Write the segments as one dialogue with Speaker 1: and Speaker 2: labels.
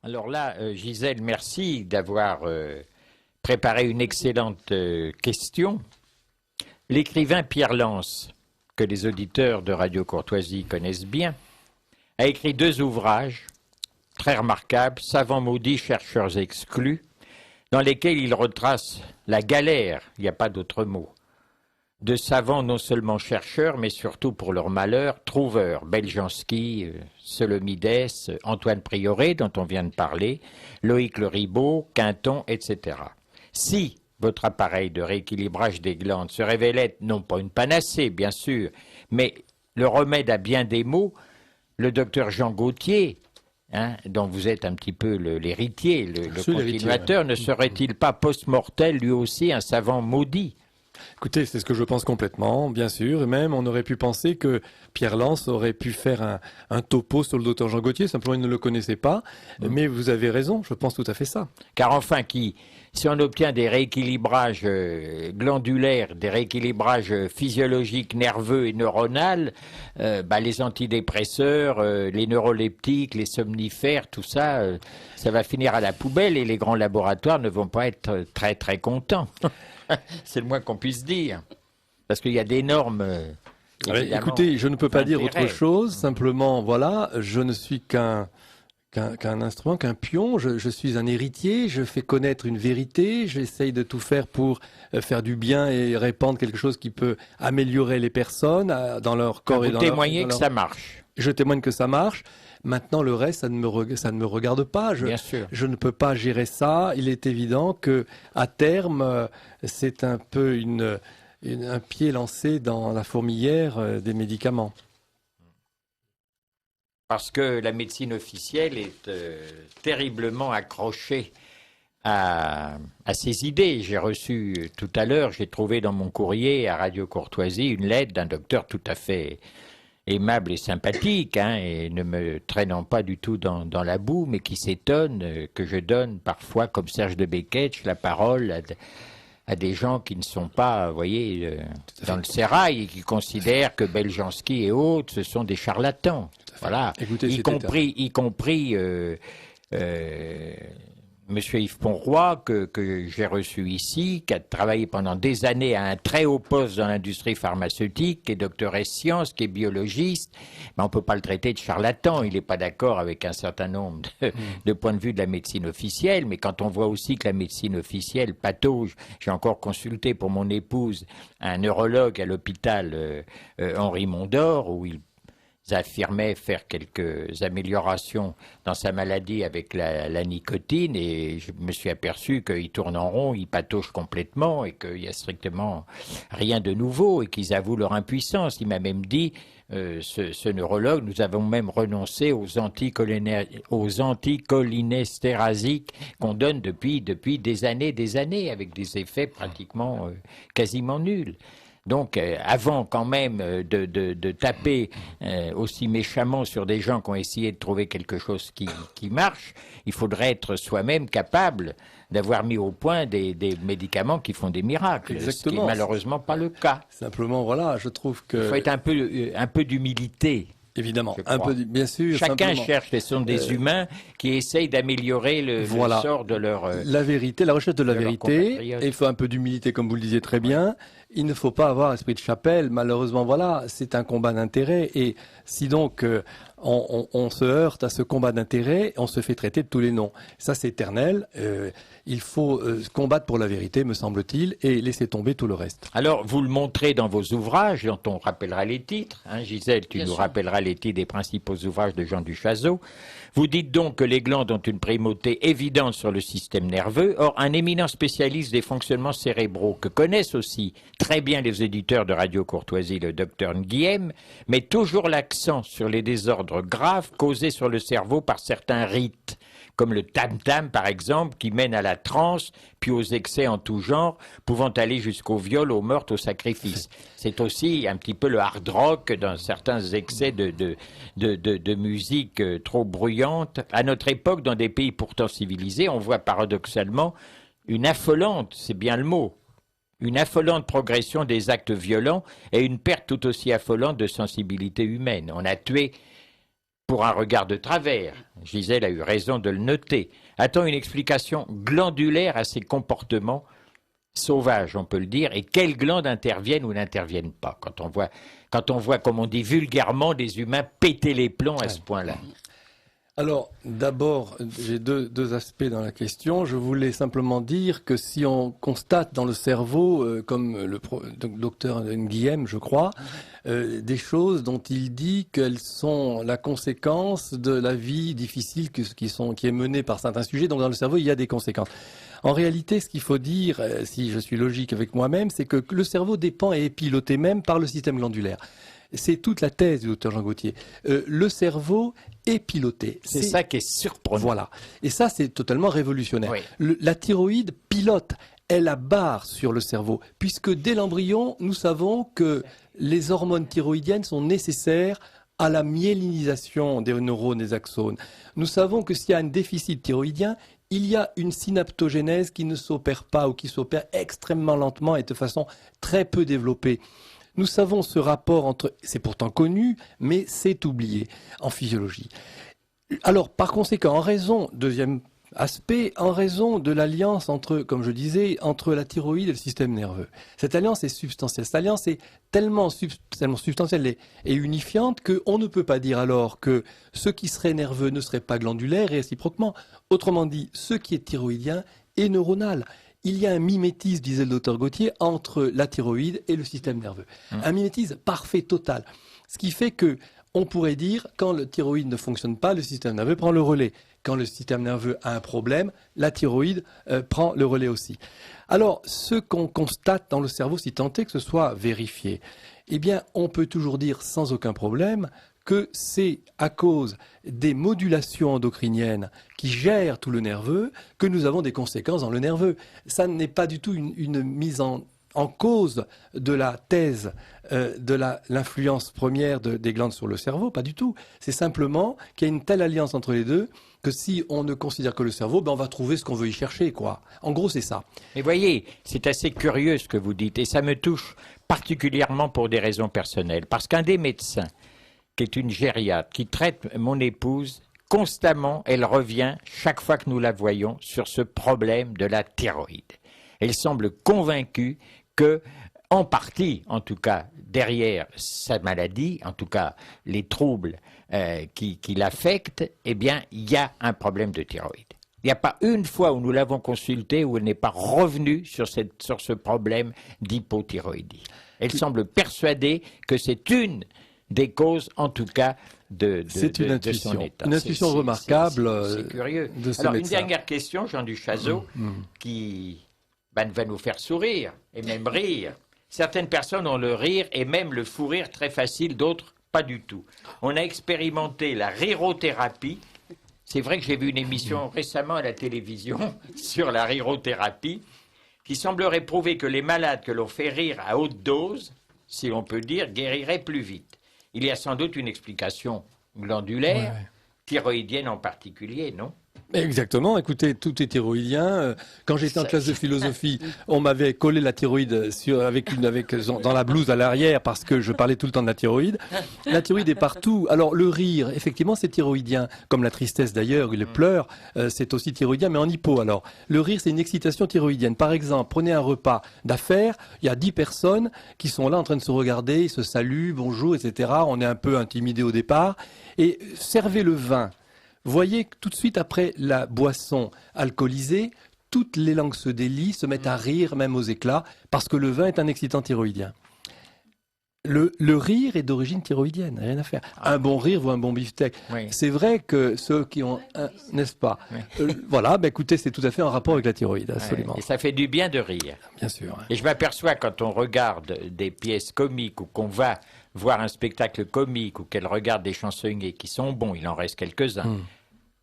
Speaker 1: Alors là, Gisèle, merci d'avoir préparé une excellente question. L'écrivain Pierre Lance, que les auditeurs de Radio Courtoisie connaissent bien, a écrit 2 ouvrages très remarquables, Savants maudits, chercheurs exclus, dans lesquels il retrace la galère, il n'y a pas d'autre mot, de savants non seulement chercheurs, mais surtout pour leur malheur, trouveurs, Beljanski, Solomides, Antoine Prioré, dont on vient de parler, Loïc Le Ribot, Quinton, etc. Si votre appareil de rééquilibrage des glandes se révélait être non pas une panacée, bien sûr, mais le remède à bien des maux, le docteur Jean Gauthier, dont vous êtes un petit peu l'héritier, le continuateur, ne serait-il pas post-mortel lui aussi un savant maudit ?
Speaker 2: Écoutez, c'est ce que je pense complètement, bien sûr. Et même, on aurait pu penser que Pierre Lance aurait pu faire un topo sur le docteur Jean Gauthier. Simplement, il ne le connaissait pas. Mais vous avez raison, je pense tout à fait ça.
Speaker 1: Car enfin, si on obtient des rééquilibrages glandulaires, des rééquilibrages physiologiques, nerveux et neuronaux, les antidépresseurs, les neuroleptiques, les somnifères, tout ça, ça va finir à la poubelle et les grands laboratoires ne vont pas être très très contents. C'est le moins qu'on puisse dire. Parce qu'il y a d'énormes...
Speaker 2: écoutez, je ne peux pas dire autre chose. Simplement, voilà, je ne suis qu'un instrument, qu'un pion. Je suis un héritier. Je fais connaître une vérité. J'essaye de tout faire pour faire du bien et répandre quelque chose qui peut améliorer les personnes dans leur corps et dans leur...
Speaker 1: Vous témoignez que ça marche.
Speaker 2: Je témoigne que ça marche. Maintenant, le reste, ça ne me regarde pas.
Speaker 1: Bien sûr.
Speaker 2: Je ne peux pas gérer ça. Il est évident que, à terme, c'est un peu un pied lancé dans la fourmilière des médicaments.
Speaker 1: Parce que la médecine officielle est terriblement accrochée à ses idées. J'ai reçu tout à l'heure, j'ai trouvé dans mon courrier à Radio Courtoisie une lettre d'un docteur tout à fait aimable et sympathique, et ne me traînant pas du tout dans la boue, mais qui s'étonne que je donne parfois, comme Serge de Beketch, la parole à des gens qui ne sont pas, vous voyez, dans le sérail et qui considèrent que Beljanski et autres, ce sont des charlatans. Voilà.
Speaker 2: Écoutez,
Speaker 1: y compris Monsieur Yves Ponroy, que j'ai reçu ici, qui a travaillé pendant des années à un très haut poste dans l'industrie pharmaceutique, qui est docteur ès sciences, qui est biologiste, mais on ne peut pas le traiter de charlatan. Il n'est pas d'accord avec un certain nombre de points de vue de la médecine officielle, mais quand on voit aussi que la médecine officielle patauge, j'ai encore consulté pour mon épouse un neurologue à l'hôpital Henri Mondor, où il affirmait faire quelques améliorations dans sa maladie avec la nicotine, et je me suis aperçu qu'il tourne en rond, il patauge complètement et qu'il n'y a strictement rien de nouveau et qu'ils avouent leur impuissance. Il m'a même dit, ce neurologue, nous avons même renoncé aux anticholinésterasiques qu'on donne depuis des années avec des effets pratiquement quasiment nuls. Donc, avant quand même de taper aussi méchamment sur des gens qui ont essayé de trouver quelque chose qui marche, il faudrait être soi-même capable d'avoir mis au point des médicaments qui font des miracles.
Speaker 2: Exactement.
Speaker 1: Ce qui n'est malheureusement pas le cas.
Speaker 2: Simplement, voilà, je trouve que...
Speaker 1: Il faut être un peu d'humilité.
Speaker 2: Évidemment, bien sûr.
Speaker 1: Chacun cherche, ce sont des humains qui essayent d'améliorer le sort de leur...
Speaker 2: la vérité, la recherche de la vérité, et il faut un peu d'humilité, comme vous le disiez très bien. Il ne faut pas avoir esprit de chapelle, malheureusement, voilà, c'est un combat d'intérêt, et si donc on se heurte à ce combat d'intérêt, on se fait traiter de tous les noms. Ça, c'est éternel. Il faut combattre pour la vérité, me semble-t-il, et laisser tomber tout le reste.
Speaker 1: Alors, vous le montrez dans vos ouvrages, dont on rappellera les titres. Gisèle, tu nous rappelleras les titres des principaux ouvrages de Jean Duchazot. Vous dites donc que les glandes ont une primauté évidente sur le système nerveux. Or, un éminent spécialiste des fonctionnements cérébraux, que connaissent aussi très bien les éditeurs de Radio Courtoisie, le docteur Nguiem, met toujours l'accent sur les désordres graves causés sur le cerveau par certains rites, comme le tam-tam par exemple, qui mène à la transe, puis aux excès en tout genre, pouvant aller jusqu'au viol, au meurtre, au sacrifice. C'est aussi un petit peu le hard rock dans certains excès de musique trop bruyante. À notre époque, dans des pays pourtant civilisés, on voit paradoxalement une affolante, c'est bien le mot, une affolante progression des actes violents et une perte tout aussi affolante de sensibilité humaine. On a tué pour un regard de travers. Gisèle a eu raison de le noter. A-t-on une explication glandulaire à ces comportements sauvages, on peut le dire, et quelles glandes interviennent ou n'interviennent pas quand on voit, comme on dit vulgairement, des humains péter les plombs à ce point-là.
Speaker 2: Alors, d'abord, j'ai deux aspects dans la question. Je voulais simplement dire que si on constate dans le cerveau, comme le docteur Nguyen, je crois, des choses dont il dit qu'elles sont la conséquence de la vie difficile qui est menée par certains sujets, donc dans le cerveau, il y a des conséquences. En réalité, ce qu'il faut dire, si je suis logique avec moi-même, c'est que le cerveau dépend et est piloté même par le système glandulaire. C'est toute la thèse du docteur Jean Gauthier. Le cerveau est piloté.
Speaker 1: C'est ça qui est surprenant.
Speaker 2: Voilà. Et ça, c'est totalement révolutionnaire.
Speaker 1: Oui.
Speaker 2: La thyroïde pilote. Elle a barre sur le cerveau, puisque dès l'embryon, nous savons que les hormones thyroïdiennes sont nécessaires à la myélinisation des neurones des axones. Nous savons que s'il y a un déficit thyroïdien, il y a une synaptogénèse qui ne s'opère pas ou qui s'opère extrêmement lentement et de façon très peu développée. Nous savons ce rapport entre, c'est pourtant connu, mais c'est oublié en physiologie. Alors, par conséquent, en raison, deuxième aspect, en raison de l'alliance entre, comme je disais, entre la thyroïde et le système nerveux. Cette alliance est substantielle. Cette alliance est tellement substantielle et unifiante qu'on ne peut pas dire alors que ce qui serait nerveux ne serait pas glandulaire et réciproquement. Autrement dit, ce qui est thyroïdien est neuronal. Il y a un mimétisme, disait le docteur Gauthier, entre la thyroïde et le système nerveux. Un mimétisme parfait, total. Ce qui fait que on pourrait dire, quand le thyroïde ne fonctionne pas, le système nerveux prend le relais. Quand le système nerveux a un problème, la thyroïde prend le relais aussi. Alors, ce qu'on constate dans le cerveau, si tant est que ce soit vérifié, eh bien, on peut toujours dire sans aucun problème que c'est à cause des modulations endocriniennes qui gèrent tout le nerveux que nous avons des conséquences dans le nerveux. Ça n'est pas du tout une mise en cause de la thèse de l'influence première des glandes sur le cerveau, pas du tout. C'est simplement qu'il y a une telle alliance entre les deux que si on ne considère que le cerveau, ben on va trouver ce qu'on veut y chercher, quoi. En gros, c'est ça.
Speaker 1: Mais voyez, c'est assez curieux ce que vous dites, et ça me touche particulièrement pour des raisons personnelles, parce qu'un des médecins qui est une gériatre, qui traite mon épouse, constamment, elle revient, chaque fois que nous la voyons, sur ce problème de la thyroïde. Elle semble convaincue que, en partie, en tout cas, derrière sa maladie, en tout cas, les troubles qui l'affectent, eh bien, il y a un problème de thyroïde. Il n'y a pas une fois où nous l'avons consultée où elle n'est pas revenue sur ce problème d'hypothyroïdie. Elle semble persuadée que c'est une des causes, en tout cas, de son état.
Speaker 2: Une intuition remarquable.
Speaker 1: C'est curieux. Alors, une dernière question, Jean Duchazot, qui va nous faire sourire et même rire. Certaines personnes ont le rire et même le fou rire très facile, d'autres pas du tout. On a expérimenté la rirothérapie. C'est vrai que j'ai vu une émission récemment à la télévision sur la rirothérapie qui semblerait prouver que les malades que l'on fait rire à haute dose, si l'on peut dire, guériraient plus vite. Il y a sans doute une explication glandulaire, thyroïdienne en particulier, non ?
Speaker 2: Exactement, écoutez, tout est thyroïdien. Quand j'étais en classe de philosophie, on m'avait collé la thyroïde dans la blouse à l'arrière parce que je parlais tout le temps de la thyroïde. La thyroïde est partout. Alors le rire, effectivement, c'est thyroïdien, comme la tristesse d'ailleurs, ou les pleurs, c'est aussi thyroïdien, mais en hypo. Alors, le rire, c'est une excitation thyroïdienne. Par exemple, prenez un repas d'affaires, il y a 10 personnes qui sont là en train de se regarder, ils se saluent, bonjour, etc. On est un peu intimidé au départ. Et servez le vin. Voyez tout de suite après la boisson alcoolisée, toutes les langues se délient, se mettent à rire même aux éclats, parce que le vin est un excitant thyroïdien. Le rire est d'origine thyroïdienne, rien à faire. Un bon rire vaut un bon beefsteak. Oui. C'est vrai que ceux qui ont, n'est-ce pas voilà, écoutez, c'est tout à fait en rapport avec la thyroïde, absolument.
Speaker 1: Et ça fait du bien de rire.
Speaker 2: Bien sûr.
Speaker 1: Et je m'aperçois quand on regarde des pièces comiques ou qu'on va voir un spectacle comique ou qu'elle regarde des chansonniers qui sont bons, il en reste quelques-uns,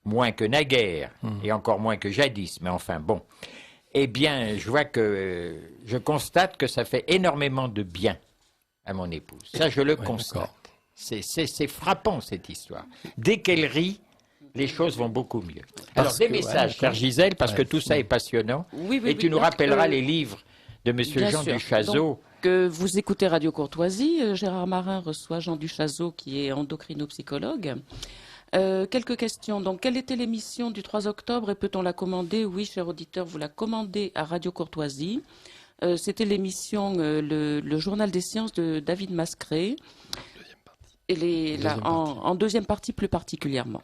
Speaker 1: moins que naguère et encore moins que jadis, mais enfin bon. Eh bien, je constate que ça fait énormément de bien à mon épouse. Ça, je le constate. C'est frappant, cette histoire. Dès qu'elle rit, les choses vont beaucoup mieux. Alors, des messages, chère Gisèle, parce que tout ça est passionnant. Et tu nous rappelleras les livres de M. Jean Duchazot.
Speaker 3: Que vous écoutez Radio Courtoisie, Gérard Marin reçoit Jean Duchazot, qui est endocrinopsychologue. Quelques questions. Donc, quelle était l'émission du 3 octobre et peut-on la commander? Oui, cher auditeur, vous la commandez à Radio Courtoisie. C'était l'émission le Journal des sciences de David Mascret. En deuxième partie plus particulièrement.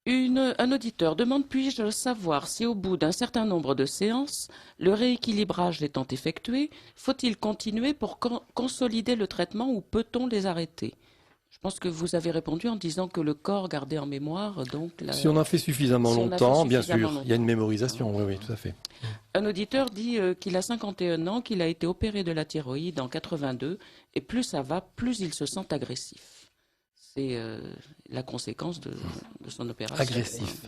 Speaker 3: Un auditeur demande: puis-je savoir si au bout d'un certain nombre de séances, le rééquilibrage étant effectué, faut-il continuer pour consolider le traitement ou peut-on les arrêter? Je pense que vous avez répondu en disant que le corps gardait en mémoire. Donc
Speaker 2: si on en fait suffisamment longtemps, bien sûr, il y a une mémorisation, oui, tout à fait.
Speaker 3: Un auditeur dit qu'il a 51 ans, qu'il a été opéré de la thyroïde en 82, et plus ça va, plus il se sent agressif. C'est la conséquence de son opération.
Speaker 2: Agressif.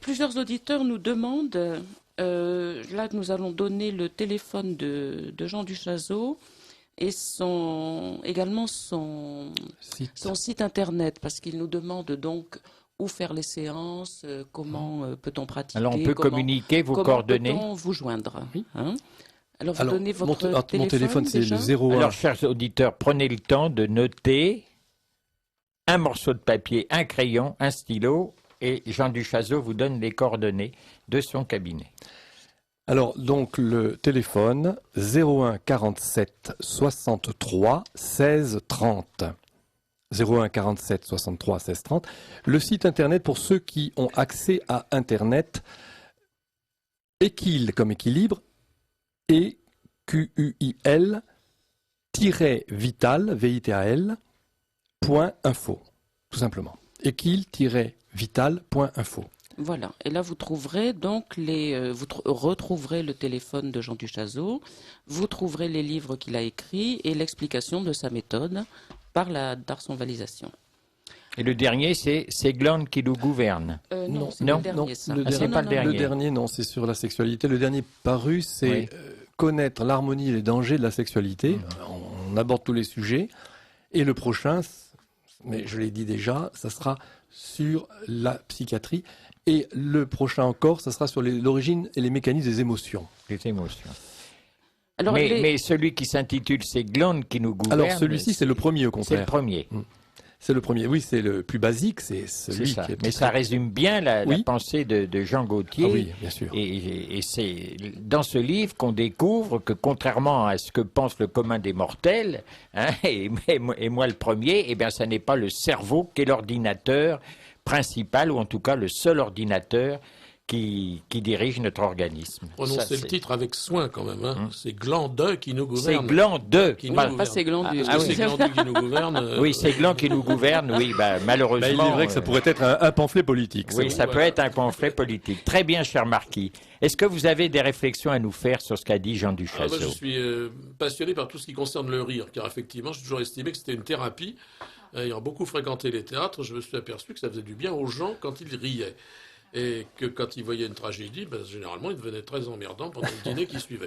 Speaker 3: Plusieurs auditeurs nous demandent, là nous allons donner le téléphone de Jean Duchazot, et également son site internet, parce qu'il nous demande donc où faire les séances, comment peut-on pratiquer.
Speaker 1: Alors on peut communiquer vos coordonnées.
Speaker 3: Comment peut-on vous joindre,
Speaker 2: oui.
Speaker 3: Alors vous donnez votre téléphone.
Speaker 2: Mon téléphone c'est le 01.
Speaker 1: Alors chers auditeurs, prenez le temps de noter un morceau de papier, un crayon, un stylo, et Jean Duchazot vous donne les coordonnées de son cabinet.
Speaker 2: Alors, donc, le téléphone 01 47 63 16 30. 01 47 63 16 30. Le site internet, pour ceux qui ont accès à Internet, Equil comme équilibre, EQUIL, vital, VITAL, .info, tout simplement. Equil-vital.info.
Speaker 3: Voilà, et là vous trouverez donc vous retrouverez le téléphone de Jean Duchazot, vous trouverez les livres qu'il a écrits et l'explication de sa méthode par la darsonvalisation.
Speaker 1: Et le dernier, c'est ces glandes qui nous gouvernent.
Speaker 3: Non, c'est le dernier, ça.
Speaker 1: C'est pas le dernier.
Speaker 2: Le dernier, non, c'est sur la sexualité. Le dernier paru, c'est connaître l'harmonie et les dangers de la sexualité. On aborde tous les sujets. Et le prochain, mais je l'ai dit déjà, ça sera sur la psychiatrie. Et le prochain encore, ça sera sur l'origine et les mécanismes des émotions.
Speaker 1: Les émotions. Alors, mais celui qui s'intitule « Ces glandes qui nous gouvernent ».
Speaker 2: Alors celui-ci, c'est le premier au contraire.
Speaker 1: C'est le premier.
Speaker 2: C'est le premier, oui, c'est le plus basique, c'est celui qui est...
Speaker 1: Mais ça résume bien la pensée de Jean Gaultier.
Speaker 2: Ah oui, bien sûr.
Speaker 1: Et c'est dans ce livre qu'on découvre que, contrairement à ce que pense le commun des mortels, et moi le premier, eh bien, ça n'est pas le cerveau qui est l'ordinateur principal, ou en tout cas le seul ordinateur qui dirige notre organisme.
Speaker 4: Prononcez le titre avec soin quand même. C'est Gland qui nous gouverne.
Speaker 1: C'est Gland
Speaker 4: qui nous gouverne.
Speaker 3: Pas c'est Gland
Speaker 4: c'est Gland qui nous gouverne.
Speaker 1: Oui, c'est Gland qui nous gouverne. Oui, malheureusement.
Speaker 2: Il est vrai que ça pourrait être un pamphlet politique.
Speaker 1: Oui, ça peut être un pamphlet politique. Très bien, cher Marquis. Est-ce que vous avez des réflexions à nous faire sur ce qu'a dit Jean Duchazot?
Speaker 4: Je suis passionné par tout ce qui concerne le rire, car effectivement, j'ai toujours estimé que c'était une thérapie. Ayant beaucoup fréquenté les théâtres, je me suis aperçu que ça faisait du bien aux gens quand ils riaient. Et que quand ils voyaient une tragédie, généralement, ils devenaient très emmerdants pendant le dîner qui suivait.